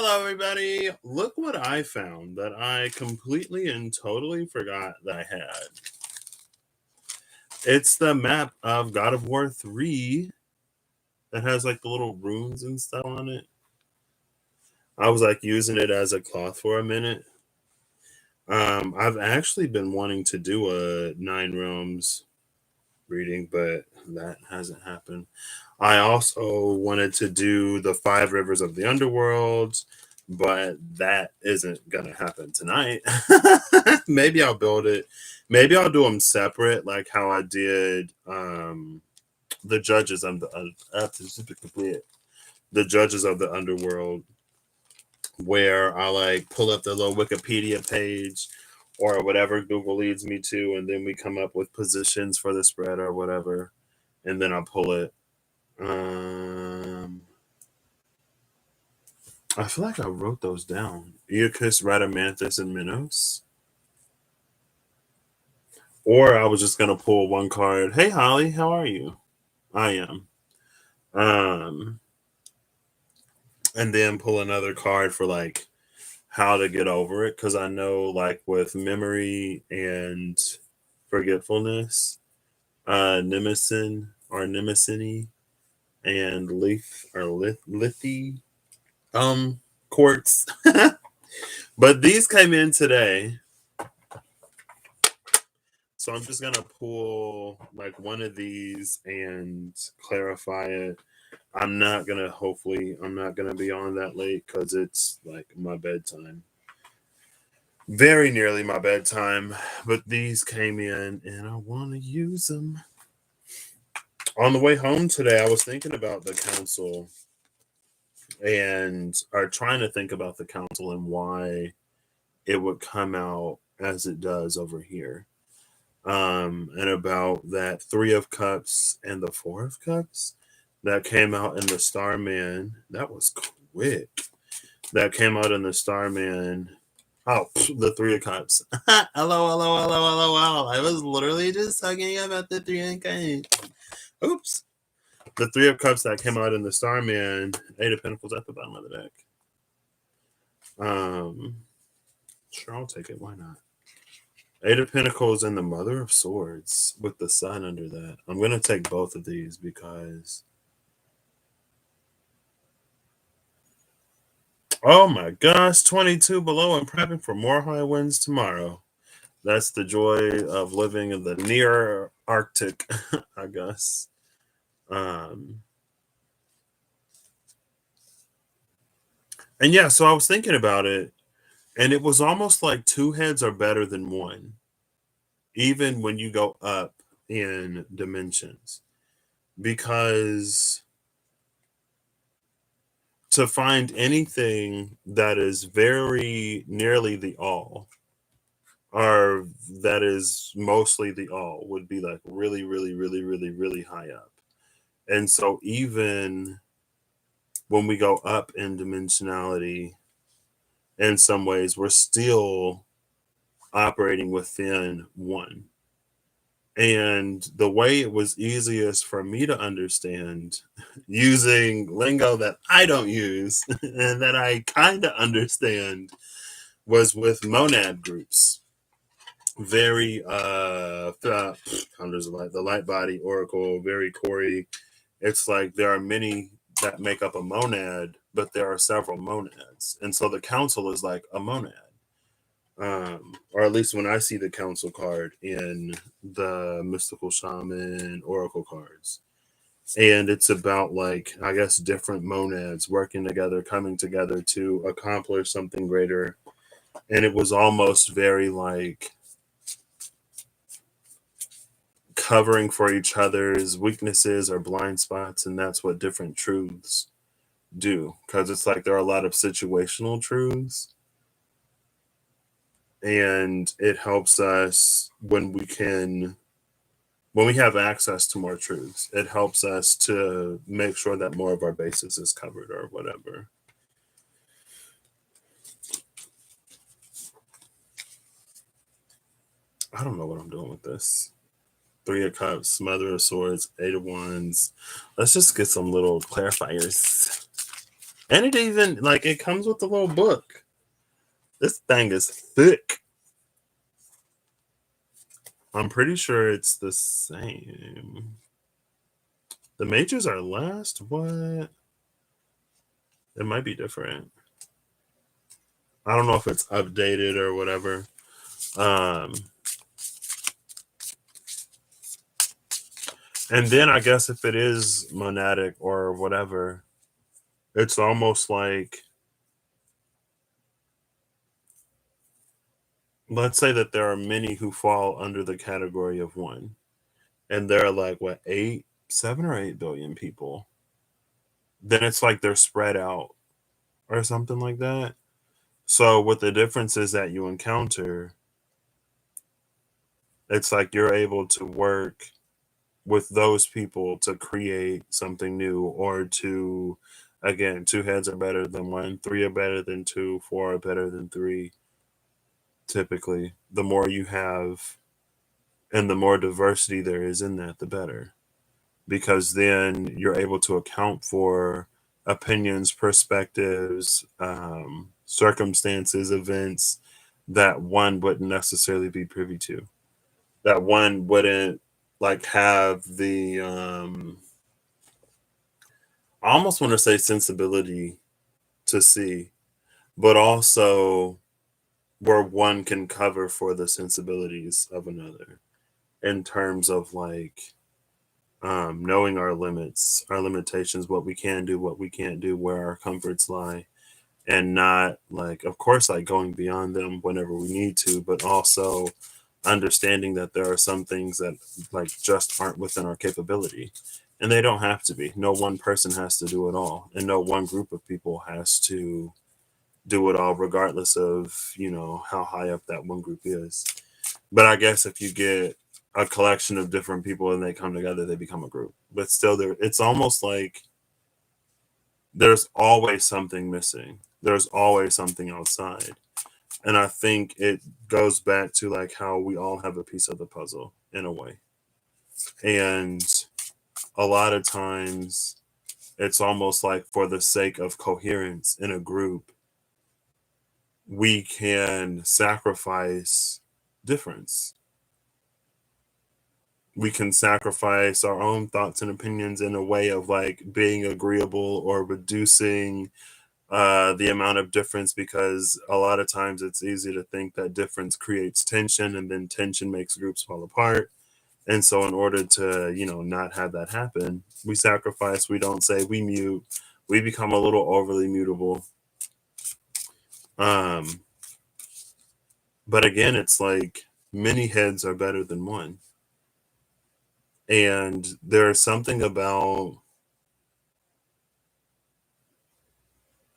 Hello, everybody. Look what I found that I completely and totally forgot that I had. It's the map of God of War 3 that has like the little runes and stuff on it. I was like using it as a cloth for a minute. I've actually been wanting to do a Nine Realms reading, but that hasn't happened. I also wanted to do the Five Rivers of the Underworld, but that isn't gonna happen tonight. Maybe I'll build it. Maybe I'll do them separate, like how I did the Judges of the Judges of the Underworld, where I like pull up the little Wikipedia page or whatever Google leads me to, and then we come up with positions for the spread or whatever, and then I pull it. I feel like I wrote those down. Eocus, Rhadamanthus, and Minos. Or I was just gonna pull one card. Hey Holly, how are you? I am. And then pull another card for like how to get over it, because I know like with memory and forgetfulness, Nemesis or Nemesini and Lithy quartz. But these came in today. So I'm just gonna pull like one of these and clarify it. I'm not gonna be on that late because it's like my bedtime. Very nearly my bedtime. But these came in and I wanna use them. On the way home today, I was thinking about the council and are trying to think about the council and why it would come out as it does over here. And about that Three of Cups and the Four of Cups that came out in the Starman. That was quick. That came out in the Starman. Oh, the Three of Cups. hello. I was literally just talking about the Three of Cups. Oops. The Three of Cups that came out in the Starman. Eight of Pentacles at the bottom of the deck. Sure, I'll take it. Why not? Eight of Pentacles and the Mother of Swords with the Sun under that. I'm going to take both of these because... Oh my gosh, 22 below and prepping for more high winds tomorrow. That's the joy of living in the near Arctic, I guess. And yeah, so I was thinking about it, and it was almost like two heads are better than one, even when you go up in dimensions. Because to find anything that is very nearly the all, or that is mostly the all, would be like really, really, really, really, really high up. And so even when we go up in dimensionality, in some ways, we're still operating within one. And the way it was easiest for me to understand using lingo that I don't use and that I kind of understand was with monad groups. Very Founders of Light, the Light Body Oracle, very Corey. It's like there are many that make up a monad, but there are several monads. And so the council is like a monad. Or at least when I see the council card in the mystical shaman oracle cards. And it's about like, I guess, different monads working together, coming together to accomplish something greater. And it was almost very like covering for each other's weaknesses or blind spots. And that's what different truths do. Because it's like there are a lot of situational truths. And it helps us when we have access to more truths. It helps us to make sure that more of our basis is covered or whatever. I don't know what I'm doing with this. Three of Cups, Mother of Swords, Eight of Wands. Let's just get some little clarifiers. And it even like it comes with a little book. This thing is thick. I'm pretty sure it's the same. The majors are last. What? It might be different. I don't know if it's updated or whatever. Um, and then I guess if it is monadic or whatever, it's almost like, let's say that there are many who fall under the category of one, and there are like what, 7 or 8 billion people. Then it's like they're spread out or something like that. So with the differences that you encounter, it's like you're able to work with those people to create something new, or to, again, two heads are better than one, three are better than two, four are better than three. Typically, the more you have and the more diversity there is in that, the better, because then you're able to account for opinions, perspectives, circumstances, events that one wouldn't necessarily be privy to, that one wouldn't like have the I almost want to say sensibility to see, but also where one can cover for the sensibilities of another in terms of like knowing our limits, our limitations, what we can do, what we can't do, where our comforts lie, and not like, of course, like going beyond them whenever we need to, but also understanding that there are some things that like just aren't within our capability, and they don't have to be. No one person has to do it all, and no one group of people has to do it all, regardless of, how high up that one group is. But I guess if you get a collection of different people and they come together, they become a group. But still, there, it's almost like there's always something missing. There's always something outside. And I think it goes back to like how we all have a piece of the puzzle in a way. And a lot of times it's almost like for the sake of coherence in a group, we can sacrifice difference. We can sacrifice our own thoughts and opinions in a way of like being agreeable or reducing the amount of difference, because a lot of times it's easy to think that difference creates tension, and then tension makes groups fall apart. And so in order to, not have that happen, we sacrifice, we don't say, we mute, we become a little overly mutable. um but again, it's like many heads are better than one, and there's something about,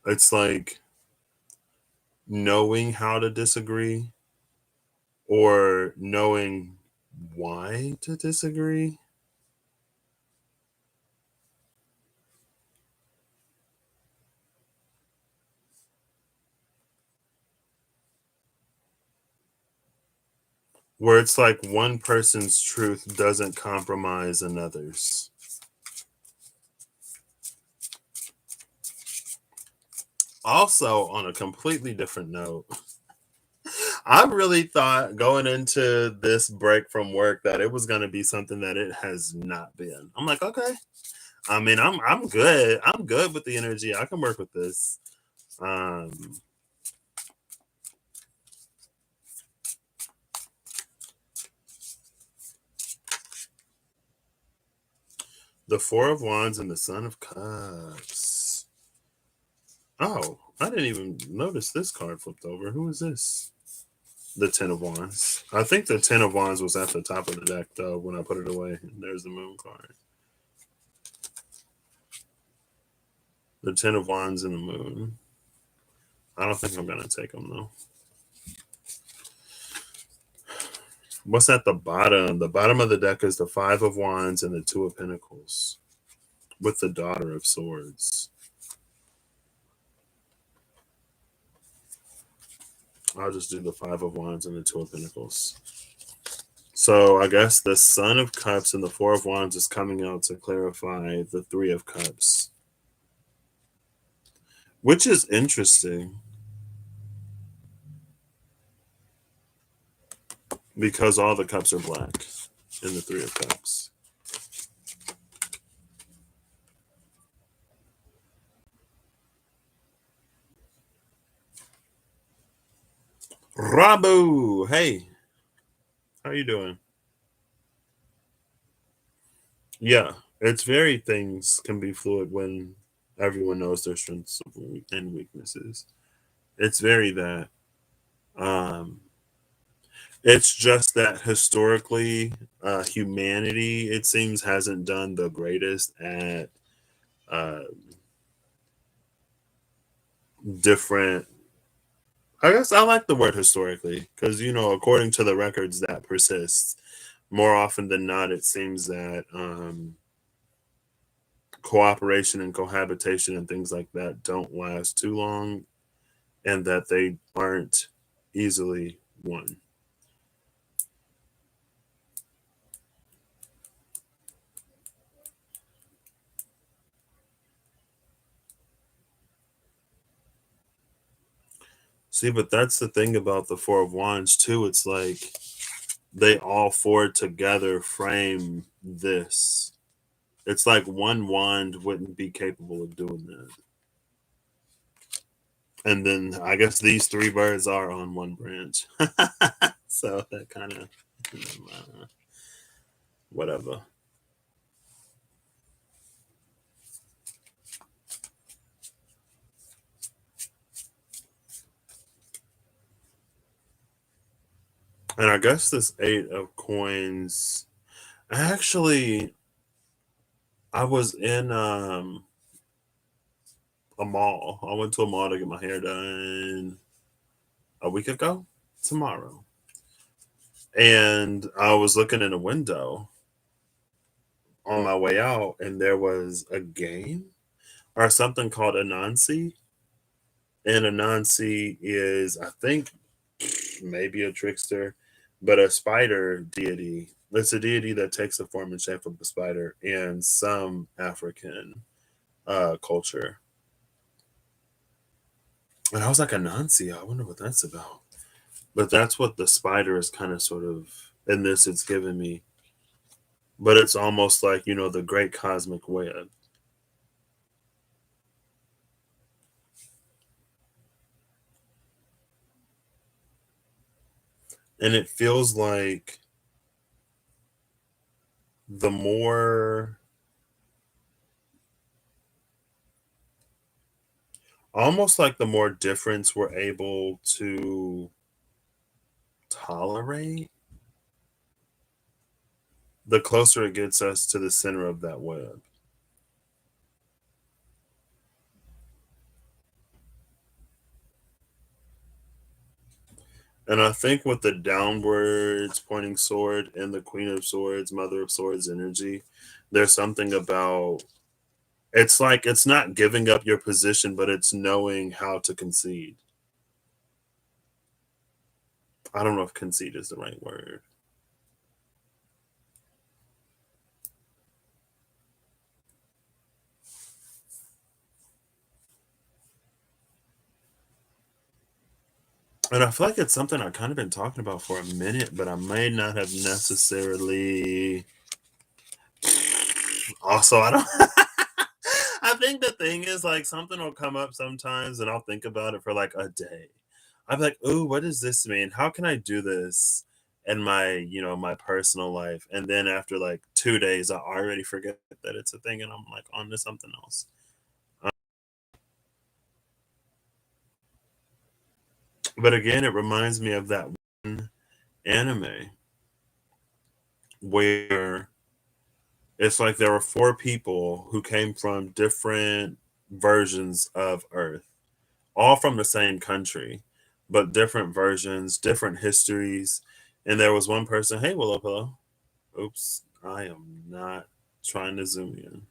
it's like knowing how to disagree, or knowing why to disagree, where it's like one person's truth doesn't compromise another's. Also, on a completely different note, I really thought going into this break from work that it was going to be something that it has not been. I'm like, okay. I mean, I'm good. I'm good with the energy. I can work with this. Um, the Four of Wands and the Son of Cups. Oh, I didn't even notice this card flipped over. Who is this? The Ten of Wands. I think the Ten of Wands was at the top of the deck though when I put it away. And there's the Moon card. The Ten of Wands and the Moon. I don't think I'm gonna take them though. What's at the bottom? The bottom of the deck is the Five of Wands and the Two of Pentacles with the Daughter of Swords. I'll just do the Five of Wands and the Two of Pentacles. So I guess the Son of Cups and the Four of Wands is coming out to clarify the Three of Cups. which is interesting because all the cups are black in the Three of Cups. Rabu, hey, how you doing? Yeah, it's very things can be fluid when everyone knows their strengths and weaknesses. It's very that. Um, it's just that historically, humanity, it seems, hasn't done the greatest at uh, different. I guess I like the word historically because, according to the records that persists, more often than not, it seems that cooperation and cohabitation and things like that don't last too long and that they aren't easily won. See, but that's the thing about the Four of Wands, too. It's like they all four together frame this. It's like one wand wouldn't be capable of doing that. And then I guess these three birds are on one branch. So that kind of, whatever. And I guess this Eight of Coins, actually, I was in a mall. I went to a mall to get my hair done a week ago tomorrow. And I was looking in a window on my way out, and there was a game or something called Anansi. And Anansi is, I think, maybe a trickster, but a spider deity. It's a deity that takes the form and shape of a spider in some African culture. And I was like, Anansi, I wonder what that's about. But that's what the spider is kind of sort of in this it's given me. But it's almost like, the great cosmic web. And it feels like the more, almost like the more difference we're able to tolerate, the closer it gets us to the center of that web. And I think with the downwards pointing sword and the Queen of Swords, Mother of Swords energy, there's something about, it's like it's not giving up your position, but it's knowing how to concede. I don't know if concede is the right word. And I feel like it's something I've kind of been talking about for a minute, but I may not have necessarily. Also, I don't. I think the thing is like something will come up sometimes, and I'll think about it for like a day. I'm like, "Ooh, what does this mean? How can I do this in my personal life?" And then after like 2 days, I already forget that it's a thing, and I'm like on to something else. But again, it reminds me of that one anime where it's like there were four people who came from different versions of Earth, all from the same country, but different versions, different histories. And there was one person, hey, Willow Pillow. Oops, I am not trying to zoom in.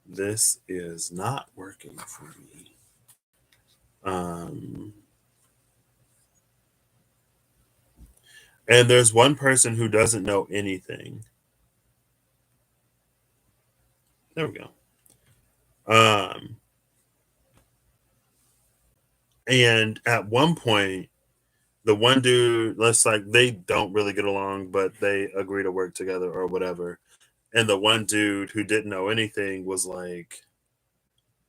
This is not working for me. Um, and there's one person who doesn't know anything. There we go. Um, And at one point, the one dude, let's like they don't really get along, but they agree to work together or whatever. And the one dude who didn't know anything was like,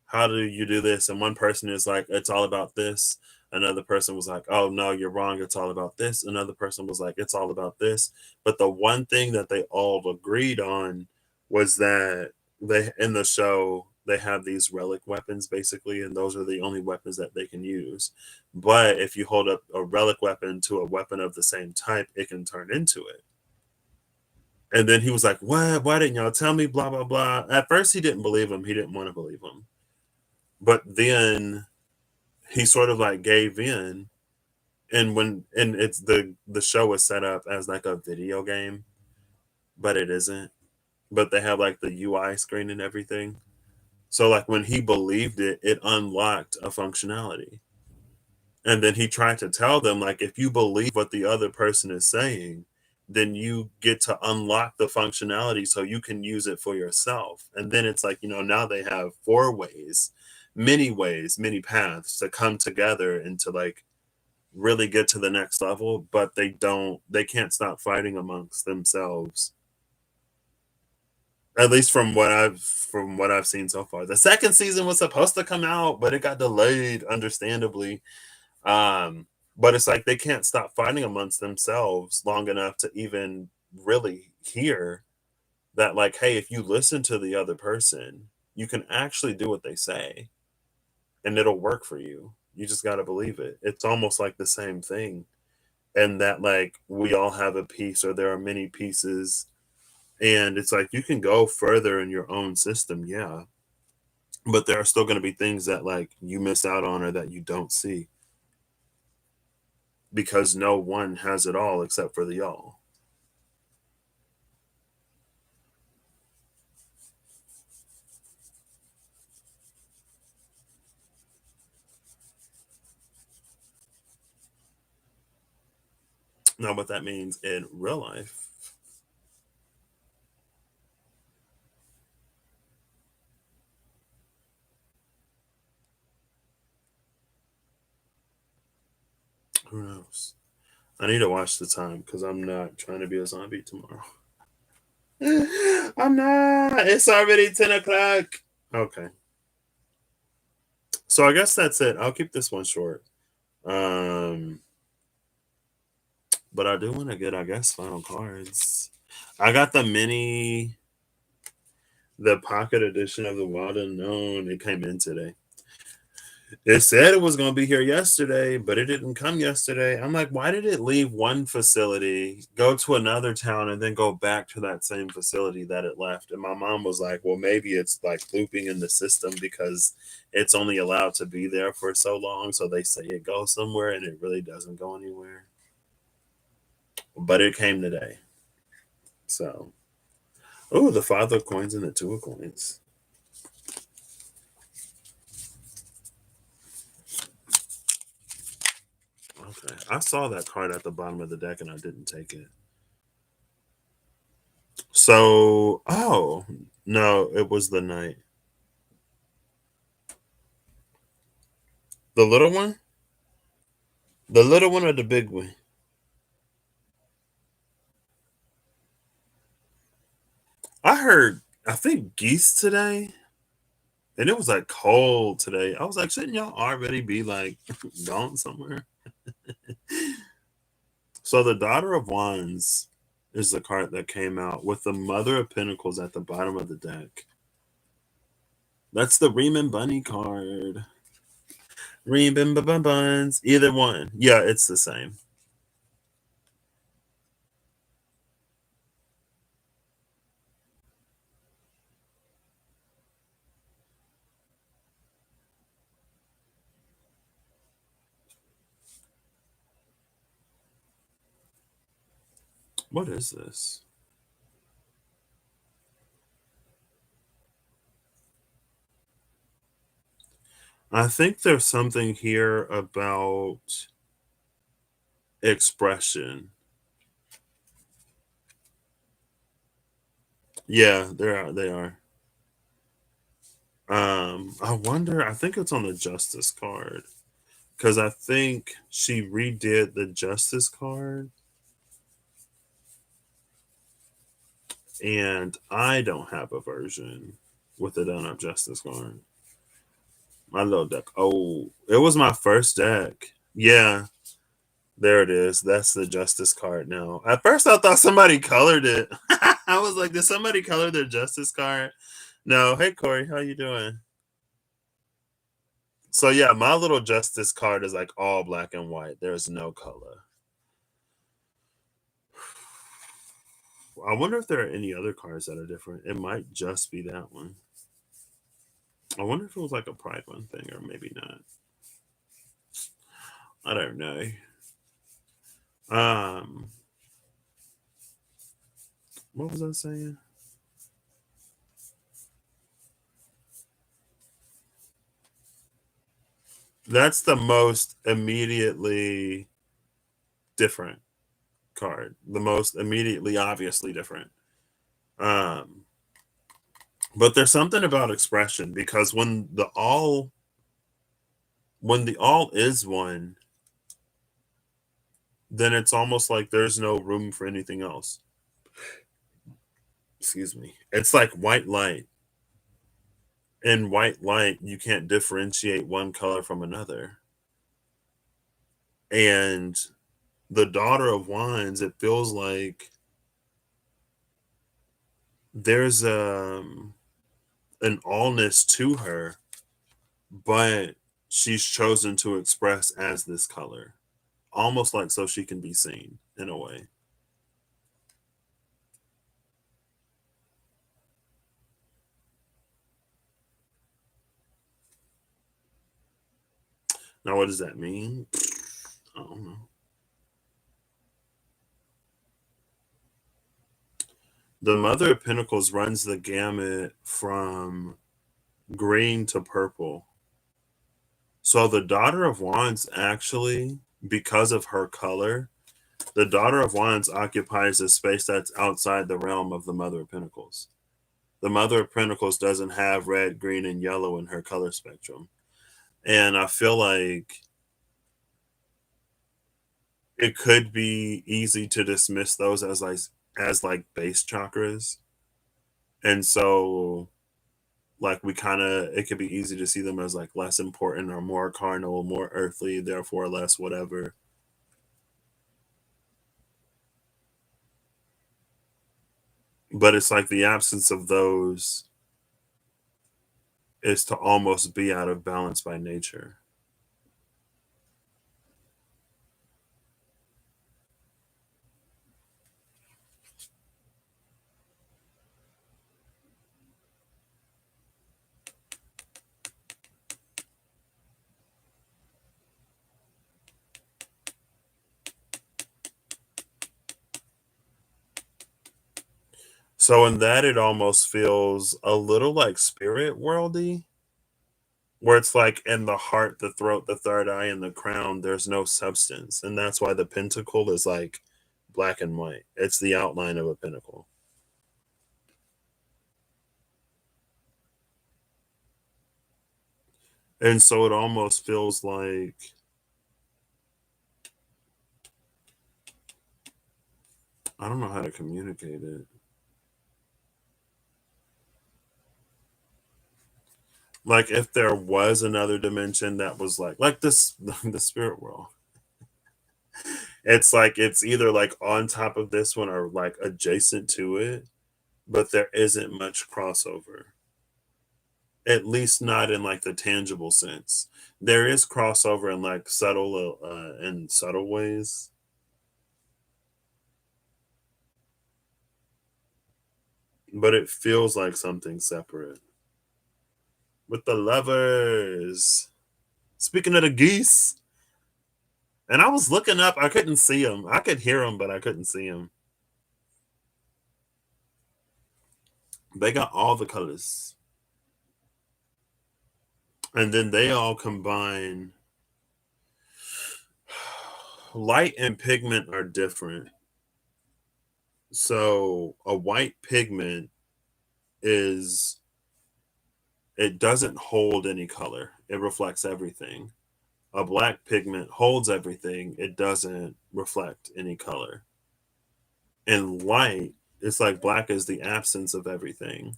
how do you do this? And one person is like, it's all about this. Another person was like, oh no, you're wrong. It's all about this. Another person was like, it's all about this. But the one thing that they all agreed on was that they in the show they have these relic weapons basically, and those are the only weapons that they can use. But if you hold up a relic weapon to a weapon of the same type, it can turn into it. And then he was like, what? Why didn't y'all tell me? Blah blah blah. At first he didn't believe him. He didn't want to believe him. But then he sort of like gave in, and it's the show is set up as like a video game, but it isn't. But they have like the UI screen and everything. So like when he believed it, it unlocked a functionality. And then he tried to tell them like if you believe what the other person is saying, then you get to unlock the functionality so you can use it for yourself. And then it's like, now they have ways, many paths to come together and to like really get to the next level, but they can't stop fighting amongst themselves. At least from what I've seen so far. The second season was supposed to come out, but it got delayed, understandably. Um, but it's like they can't stop fighting amongst themselves long enough to even really hear that, like, hey, if you listen to the other person, you can actually do what they say and it'll work for you. You just got to believe it. It's almost like the same thing. And that, like, we all have a piece or there are many pieces. And it's like you can go further in your own system, yeah. But there are still going to be things that, like, you miss out on or that you don't see because no one has it all except for the all. Now, what that means in real life, who knows? I need to watch the time because I'm not trying to be a zombie tomorrow. I'm not. It's already 10 o'clock. Okay. So I guess that's it. I'll keep this one short. Um, but I do want to get, I guess, final cards. I got the pocket edition of the Wild Unknown. It came in today. It said it was going to be here yesterday, but it didn't come yesterday. I'm like, why did it leave one facility, go to another town, and then go back to that same facility that it left? And my mom was like, well, maybe it's like looping in the system because it's only allowed to be there for so long. So they say it goes somewhere and it really doesn't go anywhere. But it came today. So, oh, the five of coins and the two of coins. Okay. I saw that card at the bottom of the deck and I didn't take it. So, oh, no, it was the knight. The little one? The little one or the big one? I heard, I think geese today, and it was like cold today. I was like, shouldn't y'all already be like gone somewhere? So, the Daughter of Wands is the card that came out with the Mother of Pentacles at the bottom of the deck. That's the Riemann Bunny card. Riemann Buns. Either one. Yeah, it's the same. What is this? I think there's something here about expression. Yeah, they are. I wonder, I think it's on the justice card. because I think she redid the Justice card, and I don't have a version with the done up Justice card. My little deck. Oh, it was my first deck. Yeah, there it is. That's the Justice card now. At first, I thought somebody colored it. I was like, did somebody color their Justice card? No. Hey, Corey, how you doing? So yeah, my little Justice card is like all black and white. There's no color. I wonder if there are any other cards that are different. It might just be that one. I wonder if it was like a Pride one thing or maybe not. I don't know. Um, what was I saying? That's the most immediately different card. The most immediately obviously different. Um, but there's something about expression because when the all is one, then it's almost like there's no room for anything else. Excuse me. It's like white light. In white light, you can't differentiate one color from another. And the daughter of wands, it feels like there's an allness to her, but she's chosen to express as this color, almost like so she can be seen in a way. Now, what does that mean? I don't know. The Mother of Pentacles runs the gamut from green to purple. So the Daughter of Wands actually, because of her color, the Daughter of Wands occupies a space that's outside the realm of the Mother of Pentacles. The Mother of Pentacles doesn't have red, green, and yellow in her color spectrum. And I feel like it could be easy to dismiss those as like base chakras. And so like we kind of it could be easy to see them as like less important or more carnal, more earthly, therefore less whatever. But it's like the absence of those is to almost be out of balance by nature. So in that it almost feels a little like spirit worldy, where it's like in the heart, the throat, the third eye, and the crown, there's no substance. And that's why the pentacle is like black and white. It's the outline of a pentacle. And so it almost feels like I don't know how to communicate it. Like if there was another dimension that was like this the spirit world. It's like it's either like on top of this one or like adjacent to it, but there isn't much crossover. At least not in like the tangible sense. There is crossover in like subtle ways, but it feels like something separate. With the lovers. Speaking of the geese, and I was looking up, I couldn't see them. I could hear them, but I couldn't see them. They got all the colors, and then they all combine. Light and pigment are different. So a white pigment is it doesn't hold any color. It reflects everything. a black pigment holds everything, it doesn't reflect any color. And light, it's like black is the absence of everything,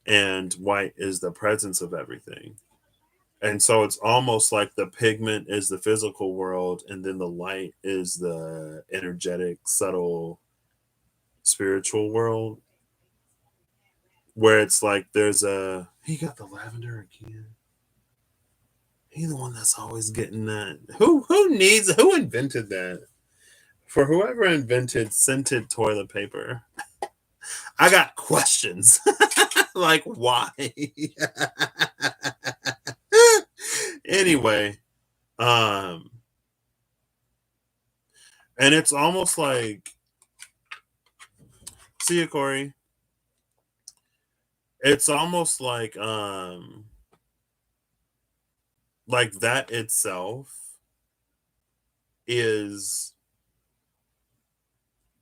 and white is the presence of everything. And so it's almost like the pigment is the physical world, and then the light is the energetic, subtle, spiritual world, where it's like there's a he got the lavender again. He the one that's always getting that. Who invented that? For whoever invented scented toilet paper, I got questions. Like why? Anyway, um, and it's almost like see you, Corey. It's almost like that itself is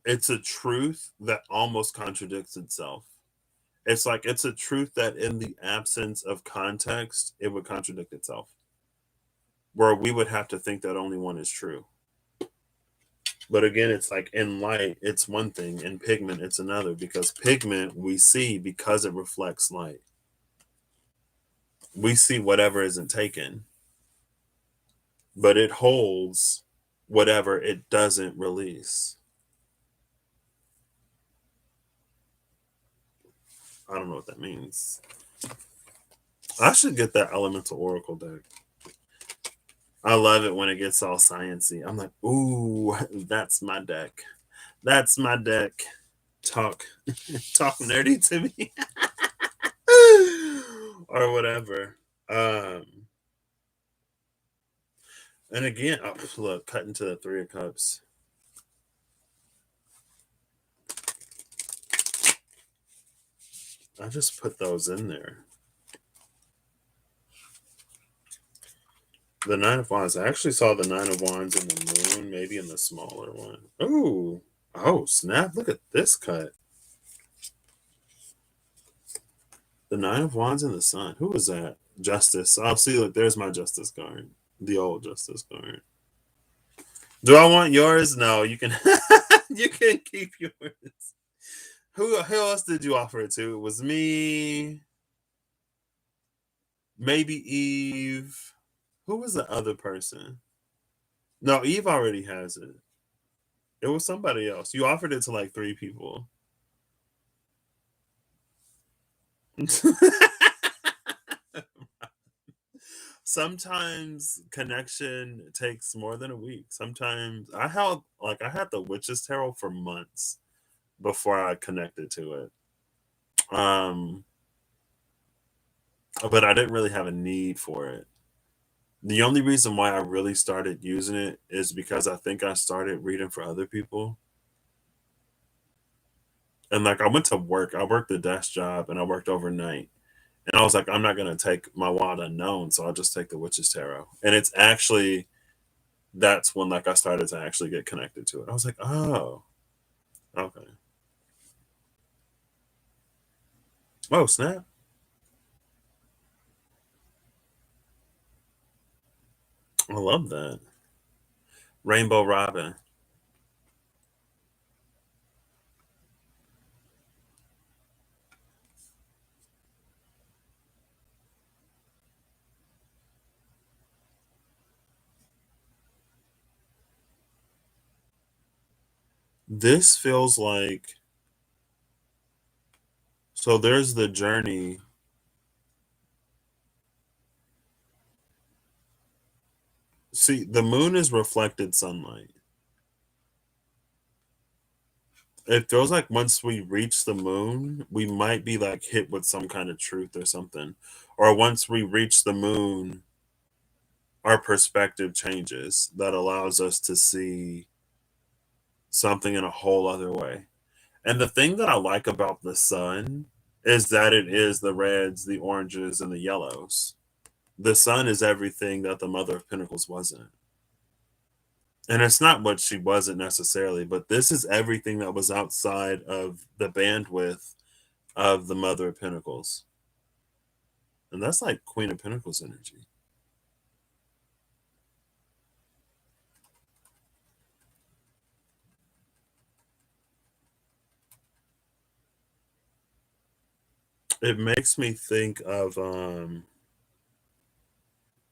it's a truth that almost contradicts itself. It's like it's a truth that in the absence of context, it would contradict itself. Where we would have to think that only one is true. But again, it's like in light, it's one thing, in pigment, it's another, because pigment we see because it reflects light. We see whatever isn't taken, but it holds whatever it doesn't release. I don't know what that means. I should get that elemental oracle deck. I love it when it gets all sciencey. I'm like, ooh, that's my deck. That's my deck. Talk, talk nerdy to me, or whatever. Um, and again, oh, look, cut into the Three of Cups. I just put those in there. The Nine of Wands. I actually saw the Nine of Wands in the moon, maybe in the smaller one. Ooh. Oh, snap. Look at this cut. The Nine of Wands in the Sun. Who was that? Justice. I'll see. Look, there's my Justice card. The old Justice card. Do I want yours? No, you can you can keep yours. Who else did you offer it to? It was me. Maybe Eve. Who was the other person? No, Eve already has it. It was somebody else. You offered it to like 3 people. Sometimes connection takes more than a week. Sometimes I had the Witch's Tarot for months before I connected to it. But I didn't really have a need for it. The only reason why I really started using it is because I think I started reading for other people. And like I went to work, I worked a desk job and I worked overnight. And I was like, I'm not gonna take my wild unknown, so I'll just take the Witch's Tarot. And it's actually that's when like I started to actually get connected to it. I was like, oh, okay. Oh, snap. I love that. Rainbow Robin. This feels like so there's the journey. See, the moon is reflected sunlight. It feels like once we reach the moon, we might be like hit with some kind of truth or something. Or once we reach the moon, our perspective changes that allows us to see something in a whole other way. And the thing that I like about the sun is that it is the reds, the oranges, and the yellows. The sun is everything that the Mother of Pentacles wasn't. And it's not what she wasn't necessarily, but this is everything that was outside of the bandwidth of the Mother of Pentacles. And that's like Queen of Pentacles energy. It makes me think of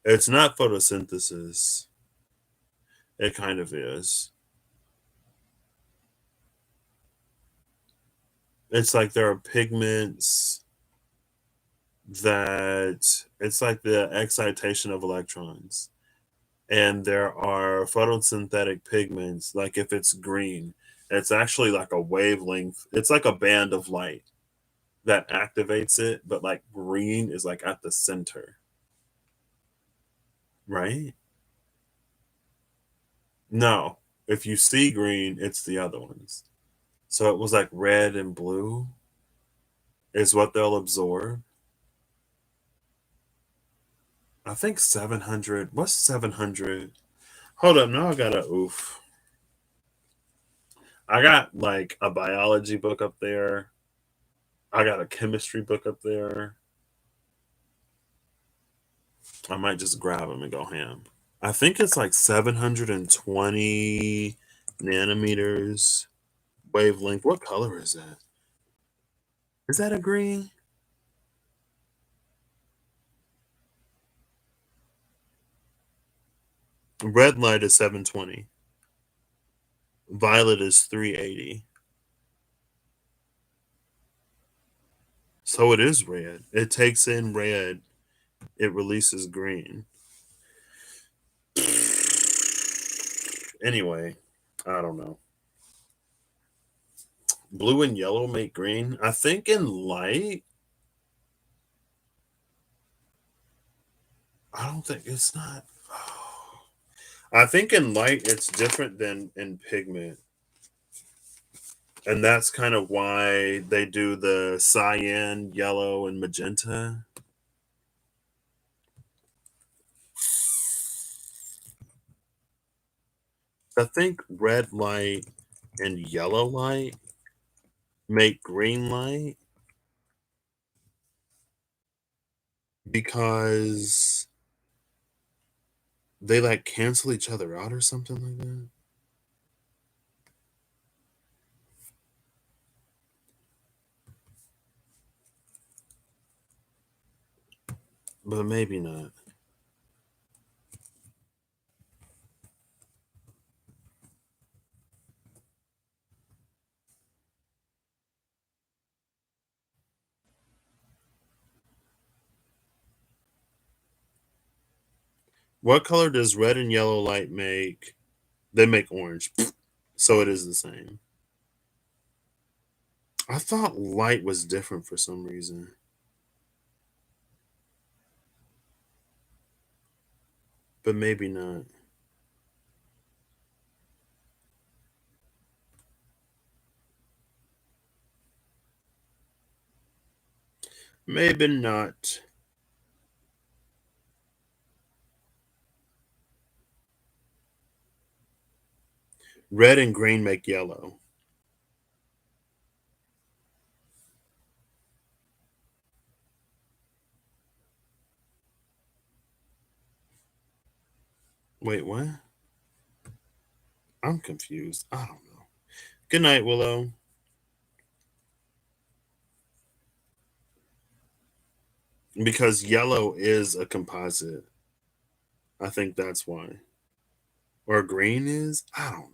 it's not photosynthesis. It kind of is. It's like there are pigments that it's like the excitation of electrons. And there are photosynthetic pigments, like if it's green, it's actually like a wavelength. It's like a band of light that activates it, but like green is like at the center, right? No, if you see green, it's the other ones. So it was like red and blue is what they'll absorb. I think 700. What's 700? Hold up, now I got a oof. I got like a biology book up there. I got a chemistry book up there. I might just grab them and go ham. I think it's like 720 nanometers wavelength. What color is that? Is that a green? Red light is 720. Violet is 380. So it is red. It takes in red. It releases green. Anyway, I don't know. Blue and yellow make green. I think in light, I don't think it's not. I think in light it's different than in pigment. And that's kind of why they do the cyan, yellow, and magenta. I think red light and yellow light make green light because they like cancel each other out or something like that. But maybe not. What color does red and yellow light make? They make orange. So it is the same. I thought light was different for some reason, but maybe not. Maybe not. Red and green make yellow. Wait, what? I'm confused. I don't know. Good night, Willow. Because yellow is a composite. I think that's why. Or green is? I don't know.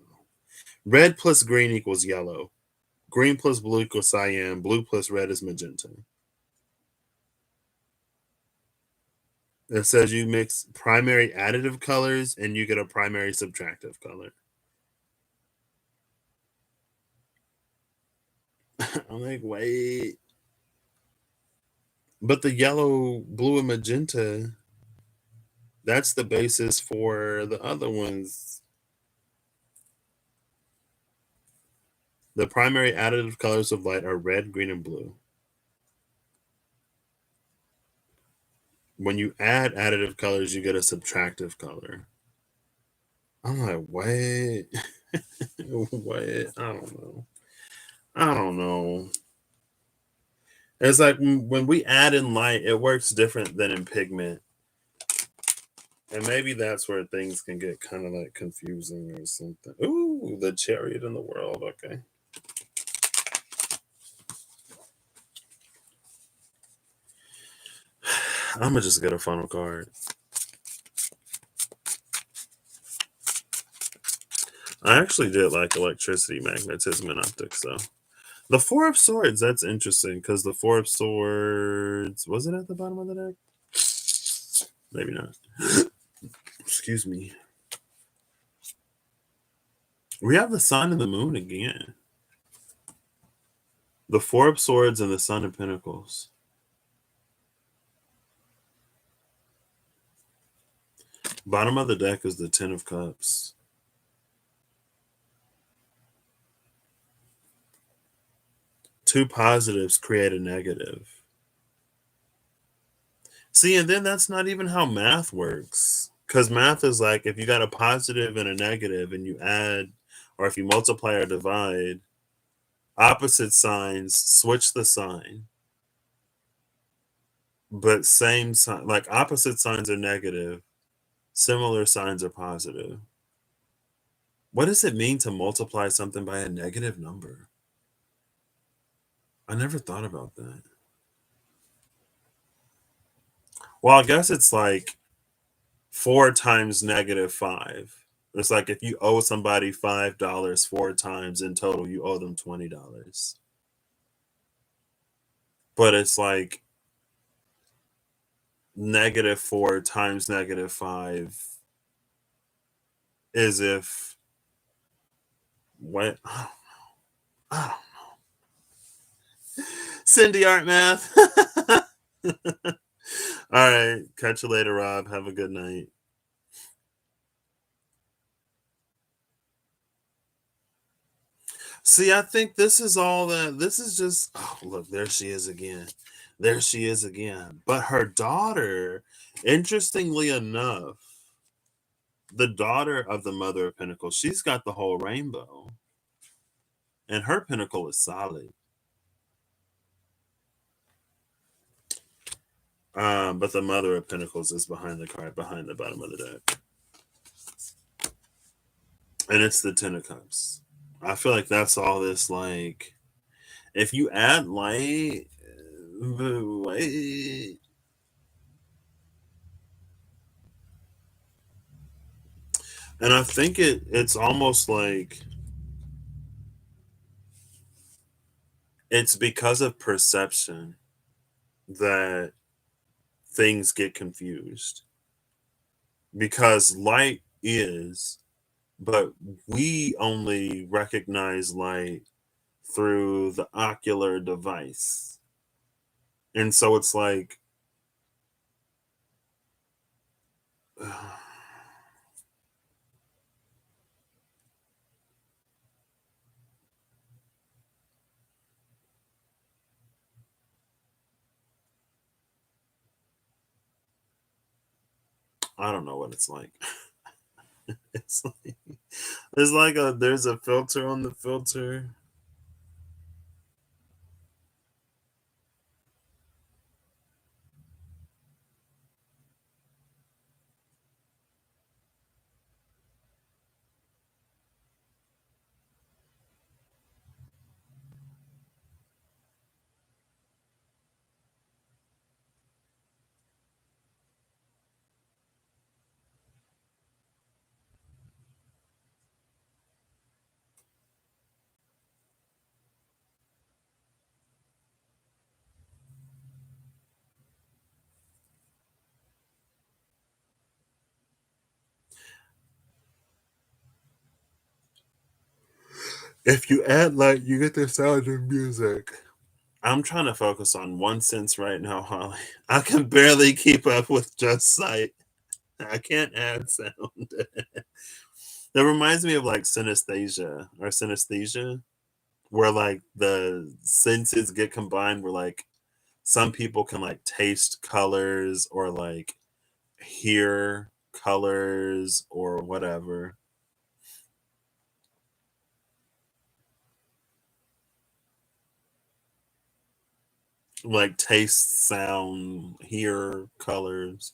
Red plus green equals yellow. Green plus blue equals cyan. Blue plus red is magenta. It says you mix primary additive colors and you get a primary subtractive color. I'm like, wait. But the yellow, blue, and magenta, that's the basis for the other ones. The primary additive colors of light are red, green, and blue. When you add additive colors, you get a subtractive color. I'm like, what? What? I don't know. I don't know. It's like when we add in light, it works different than in pigment. And maybe that's where things can get kind of like confusing or something. Ooh, the chariot in the world. Okay. I'm gonna just get a funnel card. I actually did like electricity, magnetism, and optics, though. The Four of Swords, that's interesting because the Four of Swords, was it at the bottom of the deck? Maybe not. Excuse me. We have the Sun and the Moon again. The Four of Swords and the Sun of Pentacles. Bottom of the deck is the Ten of Cups. Two positives create a negative. See, and then that's not even how math works. Because math is like if you got a positive and a negative and you add, or if you multiply or divide, opposite signs switch the sign, but same sign, like opposite signs are negative, similar signs are positive. What does it mean to multiply something by a negative number? I never thought about that. Well, I guess it's like 4 times negative 5. It's like if you owe somebody $5 4 times in total, you owe them $20. But it's like negative 4 times negative 5 is if what? Oh, Cindy Art Math. All right. Catch you later, Rob. Have a good night. See, I think this is all that. This is just. Oh, look, there she is again. There she is again. But her daughter, interestingly enough, the daughter of the Mother of Pentacles, she's got the whole rainbow. And her pentacle is solid. But the Mother of Pentacles is behind the card, behind the bottom of the deck. And it's the Ten of Cups. I feel like that's all this, like, if you add light, wait. And I think it's almost like it's because of perception that things get confused. Because light is, but we only recognize light through the ocular device. And so it's like, I don't know what it's like. It's like there's a filter on the filter. If you add light, you get the sound of music. I'm trying to focus on one sense right now, Holly. I can barely keep up with just sight. I can't add sound. That reminds me of like synesthesia or synesthesia, where like the senses get combined, where like some people can like taste colors or like hear colors or whatever. Like taste, sound, hear colors.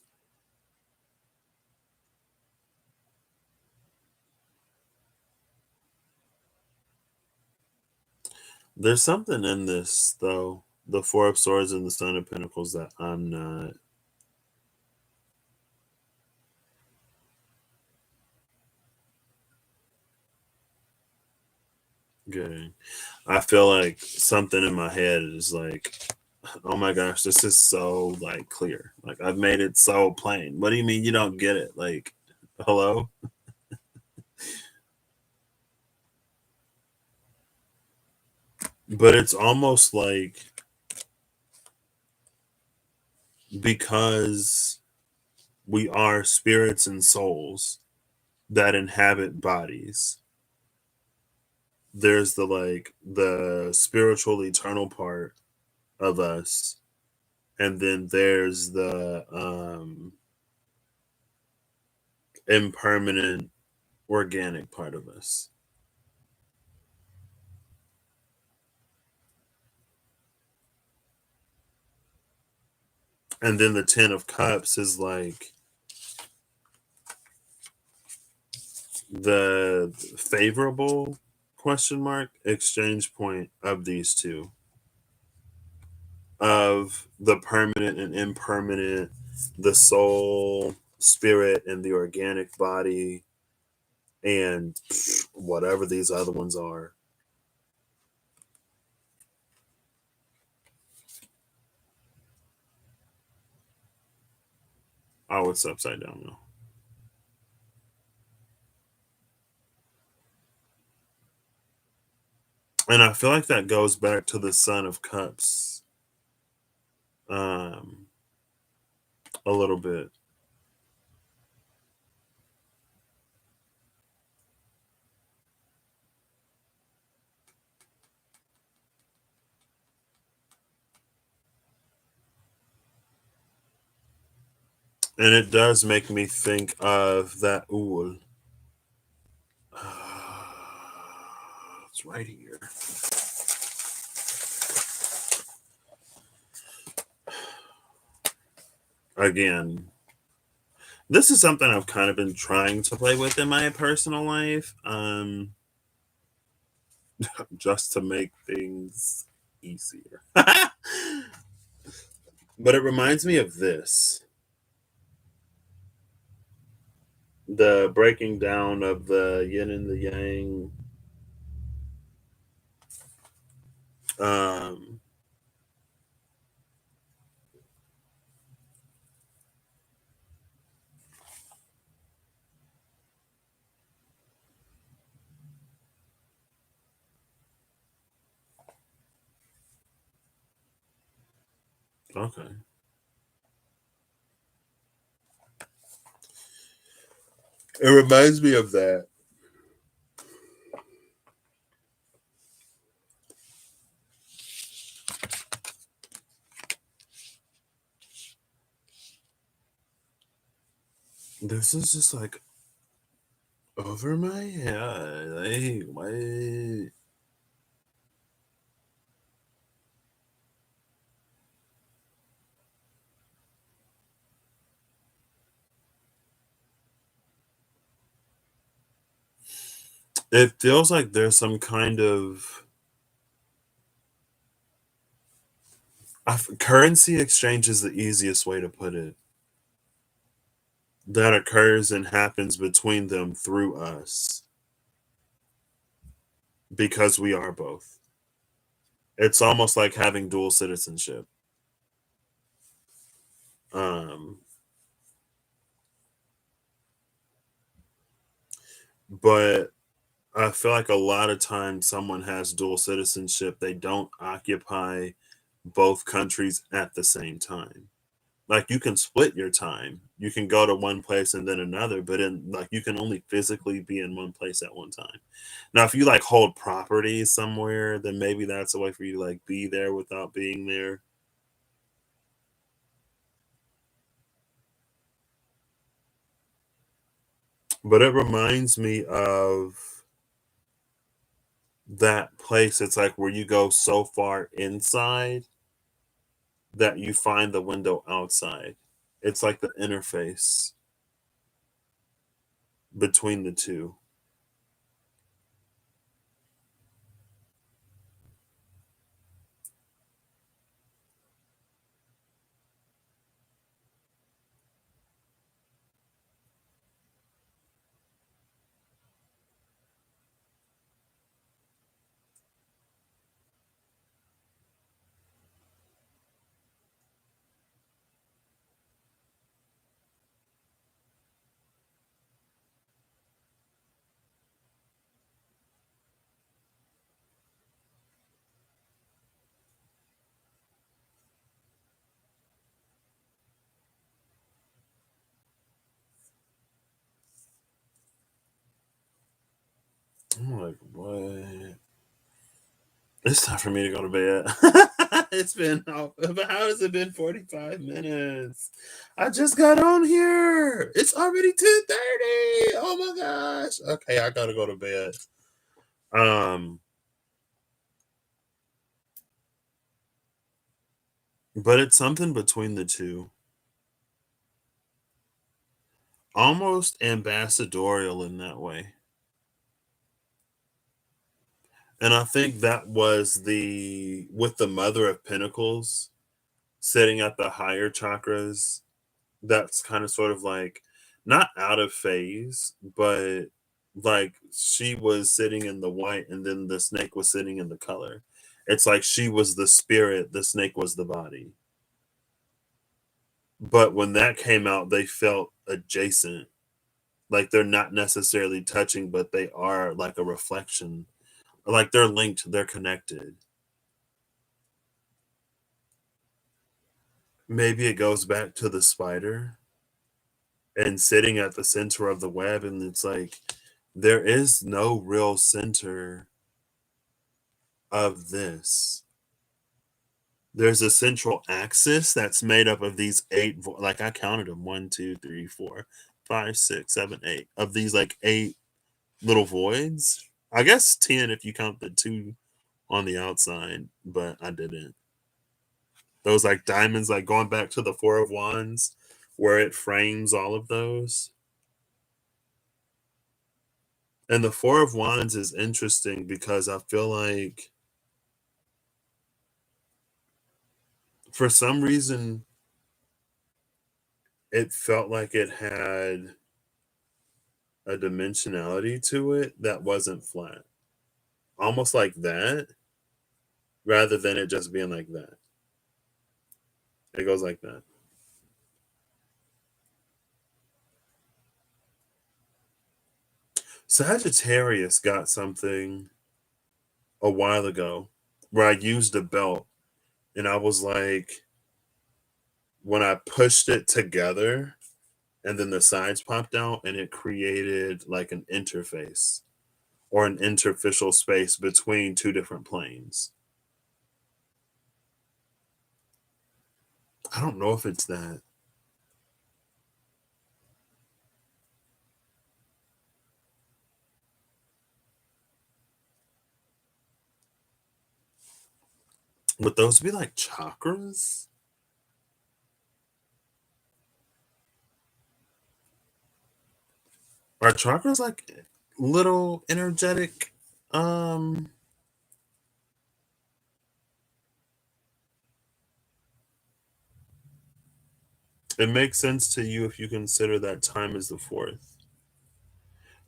There's something in this though. The Four of Swords and the Son of Pentacles that I'm not. Good. I feel like something in my head is like, oh my gosh, this is so like clear. Like I've made it so plain. What do you mean you don't get it? Like, hello? But it's almost like because we are spirits and souls that inhabit bodies, there's the like the spiritual eternal part of us, and then there's the impermanent organic part of us. And then the 10 of cups is like the favorable question mark exchange point of these two, of the permanent and impermanent, the soul, spirit, and the organic body, and whatever these other ones are. Oh, it's upside down though. And I feel like that goes back to the Son of Cups um, a little bit. And it does make me think of that Ool. It's right here. Again, this is something I've kind of been trying to play with in my personal life, just to make things easier. But it reminds me of this, the breaking down of the yin and the yang. Um, okay. It reminds me of that. This is just like over my head. Like, what? It feels like there's some kind of currency exchange is the easiest way to put it, that occurs and happens between them through us because we are both. It's almost like having dual citizenship. Um, but I feel like a lot of times someone has dual citizenship, they don't occupy both countries at the same time. Like you can split your time. You can go to one place and then another, but in like you can only physically be in one place at one time. Now, if you like hold property somewhere, then maybe that's a way for you to like be there without being there. But it reminds me of that place. It's like where you go so far inside that you find the window outside. It's like the interface between the two. like, what? It's time for me to go to bed. It's been how has it been 45 minutes? I just got on here. It's already 2:30. Oh my gosh. Okay, I gotta go to bed. Um, but it's something between the two. Almost ambassadorial in that way. And I think that was the with the Mother of Pentacles sitting at the higher chakras, that's kind of sort of like not out of phase, but like she was sitting in the white and then the snake was sitting in the color. It's like she was the spirit, the snake was the body. But when that came out, they felt adjacent. Like they're not necessarily touching, but they are like a reflection. Like they're linked, they're connected. Maybe it goes back to the spider and sitting at the center of the web, and it's like there is no real center of this. There's a central axis that's made up of these like I counted them 1, 2, 3, 4, 5, 6, 7, 8 of these like 8 little voids. I guess 10 if you count the 2 on the outside, but I didn't. Those like diamonds, like going back to the 4 of Wands, where it frames all of those. And the 4 of Wands is interesting because I feel like for some reason it felt like it had a dimensionality to it that wasn't flat. Almost like that, rather than it just being like that. It goes like that. Sagittarius got something a while ago where I used a belt and I was like, when I pushed it together and then the sides popped out and it created like an interface or an interficial space between 2 different planes. I don't know if it's that. Would those be like chakras? Are chakras like little energetic? Um, it makes sense to you if you consider that time is the fourth.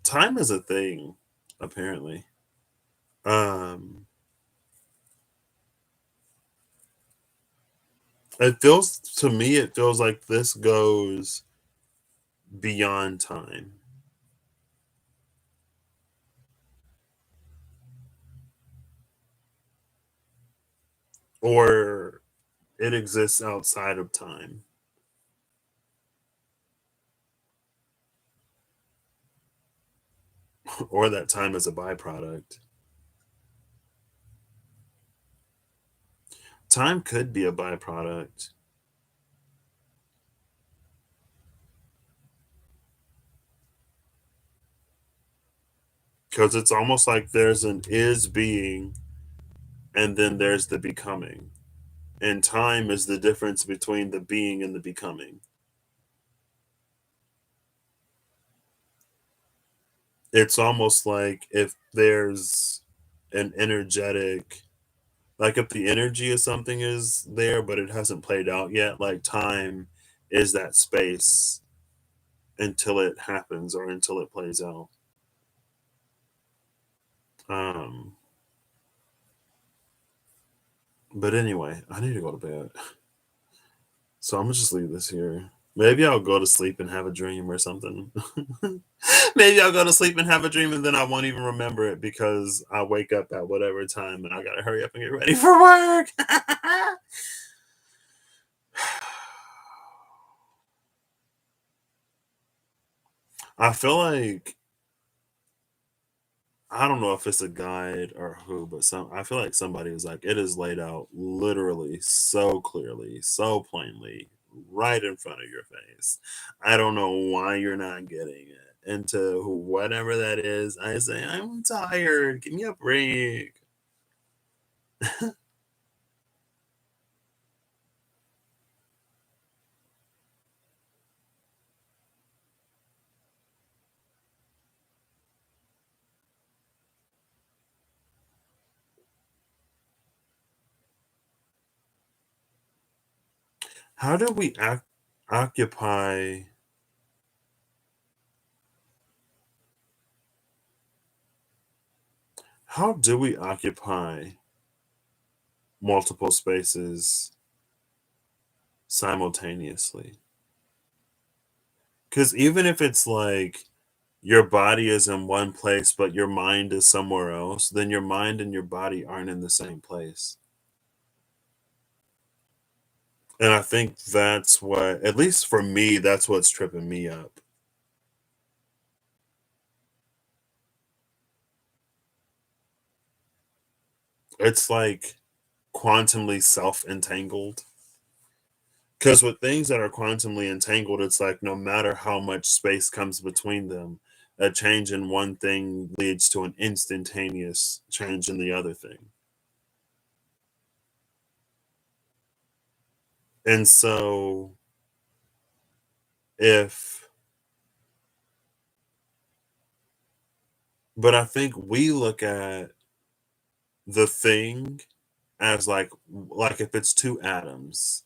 Time is a thing, apparently. Um, it feels to me, it feels like this goes beyond time, or it exists outside of time, or that time is a byproduct. Time could be a byproduct because it's almost like there's an is being and then there's the becoming. And time is the difference between the being and the becoming. It's almost like if there's an energetic, like if the energy of something is there, but it hasn't played out yet, like time is that space until it happens or until it plays out. Um, but anyway, I need to go to bed. So I'm gonna just leave this here. Maybe I'll go to sleep and have a dream or something. Maybe I'll go to sleep and have a dream and then I won't even remember it because I wake up at whatever time and I gotta hurry up and get ready for work. I feel like I don't know if it's a guide or who, but some I feel like somebody was like, it is laid out literally so clearly, so plainly, right in front of your face. I don't know why you're not getting it. And to whatever that is, I say, I'm tired. Give me a break. How do we occupy how do we occupy multiple spaces simultaneously? Because even if it's like your body is in one place, but your mind is somewhere else, then your mind and your body aren't in the same place. And I think that's what, at least for me, that's what's tripping me up. It's like quantumly self entangled. Because with things that are quantumly entangled, it's like no matter how much space comes between them, a change in one thing leads to an instantaneous change in the other thing. And so if, but I think we look at the thing as like if it's two atoms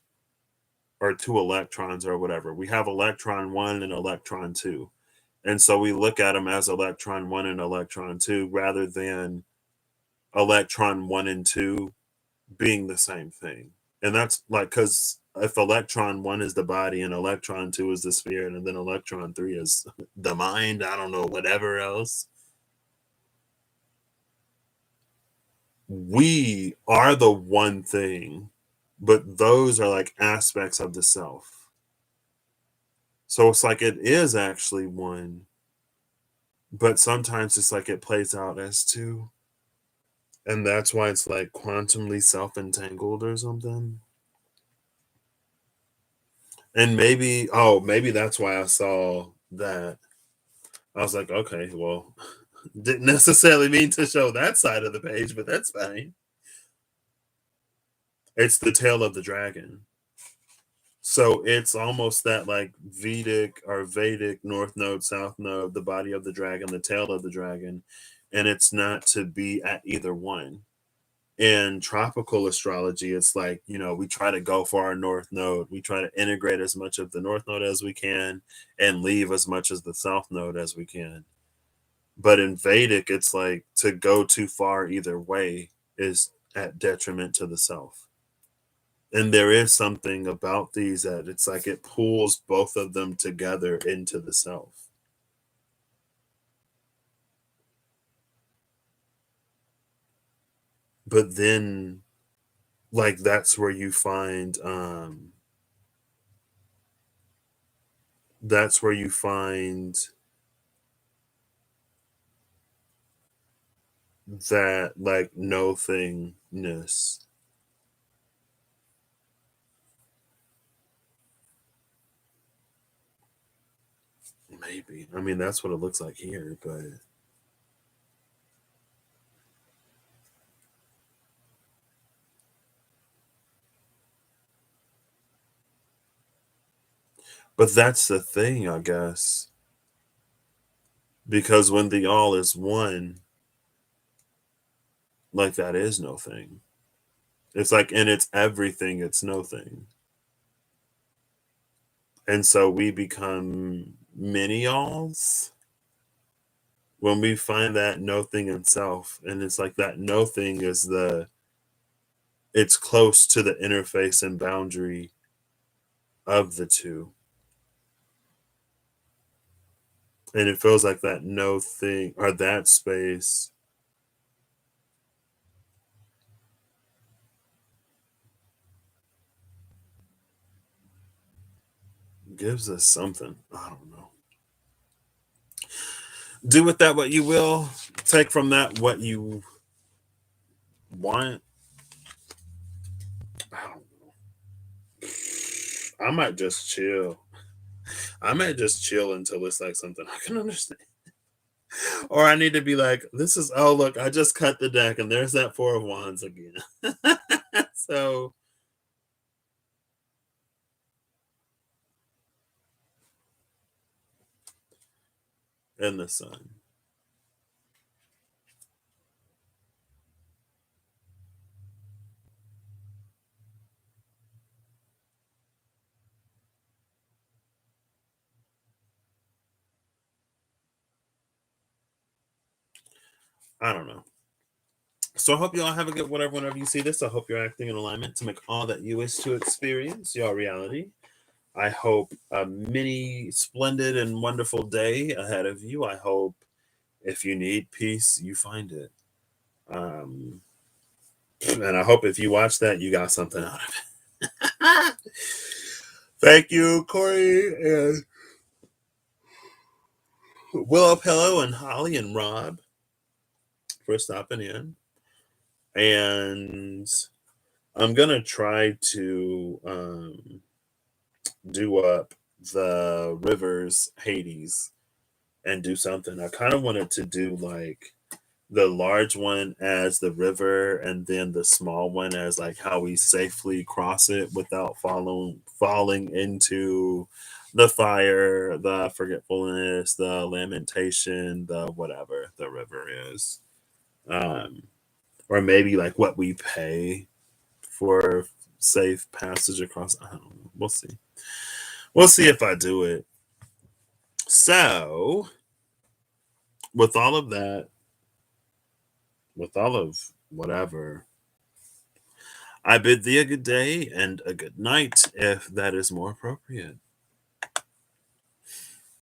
or two electrons or whatever, we have electron one and electron two. And so we look at them as electron one and electron two rather than electron one and two being the same thing. And that's like, because if electron one is the body and electron two is the spirit, and then electron three is the mind, I don't know, whatever else, we are the one thing, but those are like aspects of the self. So it's like it is actually one, but sometimes it's like it plays out as two. And that's why it's like quantumly self entangled or something. And maybe, oh, maybe that's why I saw that. I was like, okay, well, didn't necessarily mean to show that side of the page, but that's fine. It's the tail of the dragon. So it's almost that like Vedic or Vedic North Node, South Node, the body of the dragon, the tail of the dragon. And it's not to be at either one. In tropical astrology, it's like, we try to go for our North Node. We try to integrate as much of the North Node as we can and leave as much as the South Node as we can. But in Vedic, it's like to go too far either way is at detriment to the self. And there is something about these that it's like it pulls both of them together into the self. But then like that's where you find that like no thingness. Maybe. I mean, that's what it looks like here, but that's the thing, I guess. Because when the all is one, like that is no thing. It's like and it's everything, it's no thing. And so we become mini alls when we find that no thing in self. And it's like that no thing is it's close to the interface and boundary of the two. And it feels like that no thing or that space gives us something. I don't know. Do with that what you will. take from that what you want. I don't I might just chill. I might just chill until it's like something I can understand. Or I need to be like, this is, oh, look, I just cut the deck and there's that Four of Wands again. So, in the sun. I don't know. So I hope y'all have a good whatever whenever you see this. I hope you're acting in alignment to make all that you wish to experience your reality. I hope a mini splendid and wonderful day ahead of you. I hope if you need peace, you find it. Um, and I hope if you watch that, you got something out of it. Thank you, Corey and Willow Pillow and Holly and Rob for stopping in. And I'm gonna try to do up the Rivers Hades and do something. I kind of wanted to do like the large one as the river and then the small one as like how we safely cross it without falling into the fire, the forgetfulness, the lamentation, the whatever the river is. Um or maybe like what we pay for safe passage across. I don't know. We'll see. We'll see if I do it. So, with all of that, with all of whatever, I bid thee a good day and a good night if that is more appropriate.